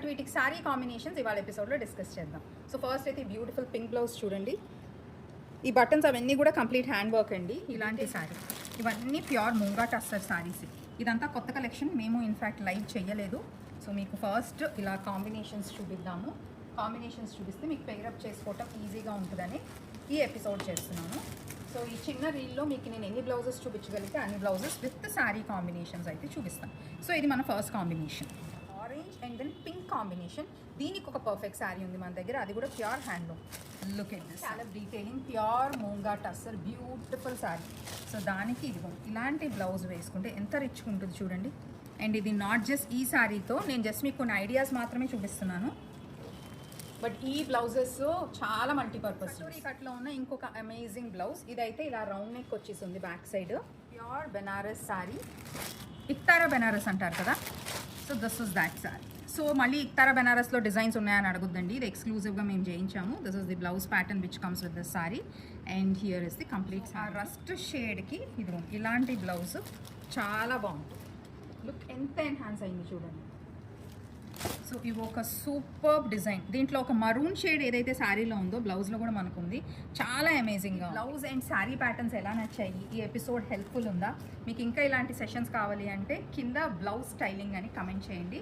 వీటికి శారీ కాంబినేషన్స్ ఇవాళ ఎపిసోడ్లో డిస్కస్ చేద్దాం. సో ఫస్ట్ అయితే బ్యూటిఫుల్ పింక్ బ్లౌజ్ చూడండి. ఈ బటన్స్ అవన్నీ కూడా కంప్లీట్ హ్యాండ్ వర్క్ అండి. ఇలాంటి శారీ ఇవన్నీ ప్యూర్ ముంగా టస్సర్ శారీస్. ఇదంతా కొత్త కలెక్షన్, మేము ఇన్ఫ్యాక్ట్ లైవ్ చేయలేదు. సో మీకు ఫస్ట్ ఇలా కాంబినేషన్స్ చూపిద్దాము. కాంబినేషన్స్ చూపిస్తే మీకు పేరప్ చేసుకోవటం ఈజీగా ఉంటుందని ఈ ఎపిసోడ్ చేస్తున్నాను. సో ఈ చిన్న రీల్లో మీకు నేను ఎన్ని బ్లౌజెస్ చూపించగలిగితే అన్ని బ్లౌజెస్ విత్ శారీ కాంబినేషన్స్ అయితే చూపిస్తాను. సో ఇది మన first combination, orange and then pink combination. దీనికి ఒక పర్ఫెక్ట్ శారీ ఉంది మన దగ్గర, అది కూడా pure handloom. Look at this, చాలా detailing, pure moonga tussar, beautiful sari. So దానికి ఇదిగో ఇలాంటి బ్లౌజ్ వేసుకుంటే ఎంత రిచ్గా ఉంటుంది చూడండి. అండ్ ఇది నాట్ జస్ట్ ఈ శారీతో, నేను జస్ట్ మీకు కొన్ని ఐడియాస్ మాత్రమే చూపిస్తున్నాను. బట్ ఈ బ్లౌజెస్ చాలా మల్టీపర్పస్. ఈ కట్లో ఉన్న ఇంకొక అమేజింగ్ బ్లౌజ్, ఇదైతే ఇలా రౌండ్ నెక్ వచ్చేసింది back side. Pure Banaras sari, Iktara Banaras అంటారు కదా. So this is that sari. So మళ్ళీ ఇక్తారా బెనారస్లో డిజైన్స్ ఉన్నాయని అడగొద్దండి, ఇది ఎక్స్క్లూజివ్గా మేము చేయించాము. This is the blouse pattern which comes with this sari. And here is the complete sari. Rust షేడ్కి ఇది ఇలాంటి బ్లౌజ్ చాలా బాగుంటుంది. లుక్ ఎంత ఎన్హాన్స్ అయింది చూడండి. సో ఇవి ఒక సూపర్ డిజైన్. దీంట్లో ఒక మరూన్ షేడ్ ఏదైతే శారీలో ఉందో బ్లౌజ్లో కూడా మనకు ఉంది. చాలా అమేజింగ్గా బ్లౌజ్ అండ్ శారీ ప్యాటర్న్స్ ఎలా నచ్చాయి, ఈ ఎపిసోడ్ హెల్ప్ఫుల్ ఉందా, మీకు ఇంకా ఇలాంటి సెషన్స్ కావాలి అంటే కింద బ్లౌజ్ స్టైలింగ్ అని కమెంట్ చేయండి.